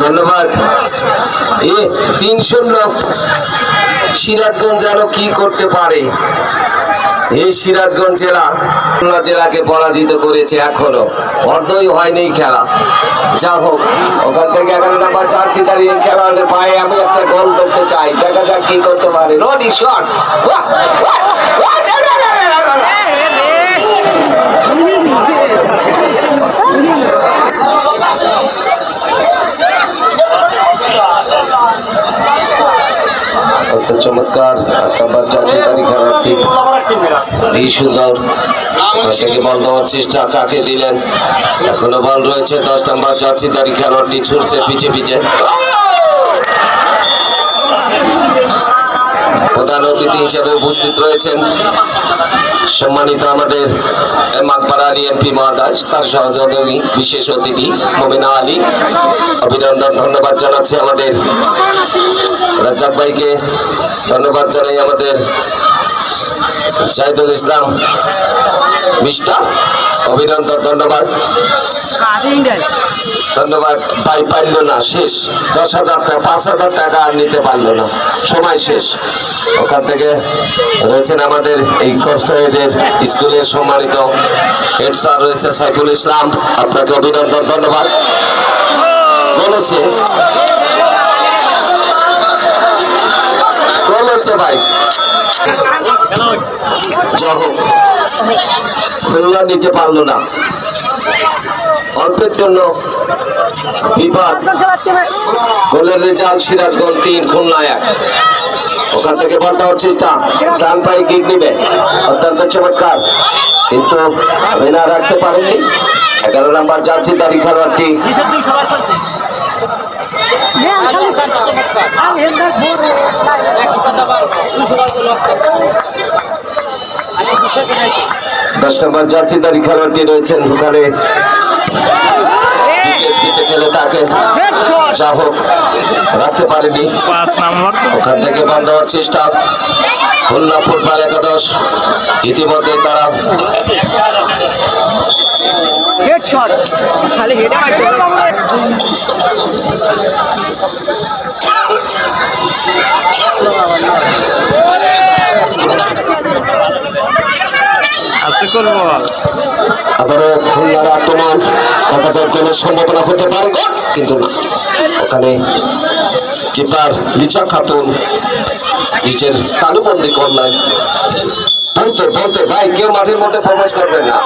ধন্যবাদ। 3-0 সিরাজগঞ্জ যেন কি করতে পারে। এই সিরাজগঞ্জ জেলাকে পরাজিত করেছে, এখনো অর্ধই হয়নি খেলা। যা হোক, ওখান থেকে 11 নম্বর জার্সি দাঁড়িয়ে খেলোয়াড়ের পায়ে আমি একটা গোল করতে চাই, দেখা যাক কি করতে পারে। রডি শট, চমৎকার 8 নম্বর জার্সি দাঁড়িয়ে খেলোয়াড়টি কি সুন্দর থেকে বল দেওয়ার চেষ্টা, কাকে দিলেন? এখনো বল রয়েছে। 10 নম্বর জার্সি দাঁড়িয়ে খেলোয়াড়টি ছুটছে পিছে পিছে। প্রধান অতিথি হিসেবে উপস্থিত রয়েছেন সম্মানিত আমাদের মাকপাড়া এমপি মহাদাস, তার সহযোগী বিশেষ অতিথি মমিনা আলী। অভিনন্দন, ধন্যবাদ জানাচ্ছি আমাদের রাজ্জাক ভাইকে, ধন্যবাদ জানাই আমাদের শাহিদুল ইসলাম মিস্টার, অভিনন্দন, ধন্যবাদ ধন্যবাদ। ভাই পারল না, শেষ 10,000 টাকা, 5,000 টাকা আর নিতে পারল না, সময় শেষ। ওখান থেকে রয়েছেন আমাদের এই কষ্টের স্কুলের সম্মানিত হেড স্যার রয়েছে সাইফুল ইসলাম, আপনাকে অভিনন্দন, ধন্যবাদ। বলেছে ভাই, যা হোক খুলনা নিতে পারলো না, অল্পের জন্য বিপদ। গোলের রেজাল্ট সিরাজগঞ্জ 3 খুলনা 1। ওখান থেকে বলটা হচ্ছে ডান পায়ে কিক নিবে, অত্যন্ত চমৎকার, কিন্তু মেনা রাখতে পারেনি 11 নম্বর জার্সি দাঁড়ি খেলোয়াড়টি। দশ নম্বর জার্সি দাঁড়ি খেলোয়াড়টি রয়েছেন ওখানে, খেলে তাকে যা হোক রাখতে পারেনি। ওখান থেকে বন্ধ হওয়ার চেষ্টা, খুলনা ফুটবল একাদশ ইতিমধ্যে তারা আবারও খুলনার আক্রমণ, দেখা যায় গোলের সম্ভাবনা হতে পারে, কিন্তু না। ওখানে কিপার লিচা খাতুন নিজের তালুবন্দি করলেন। বলতে ভাই কেউ মাঠের মধ্যে প্রবেশ করবেন না।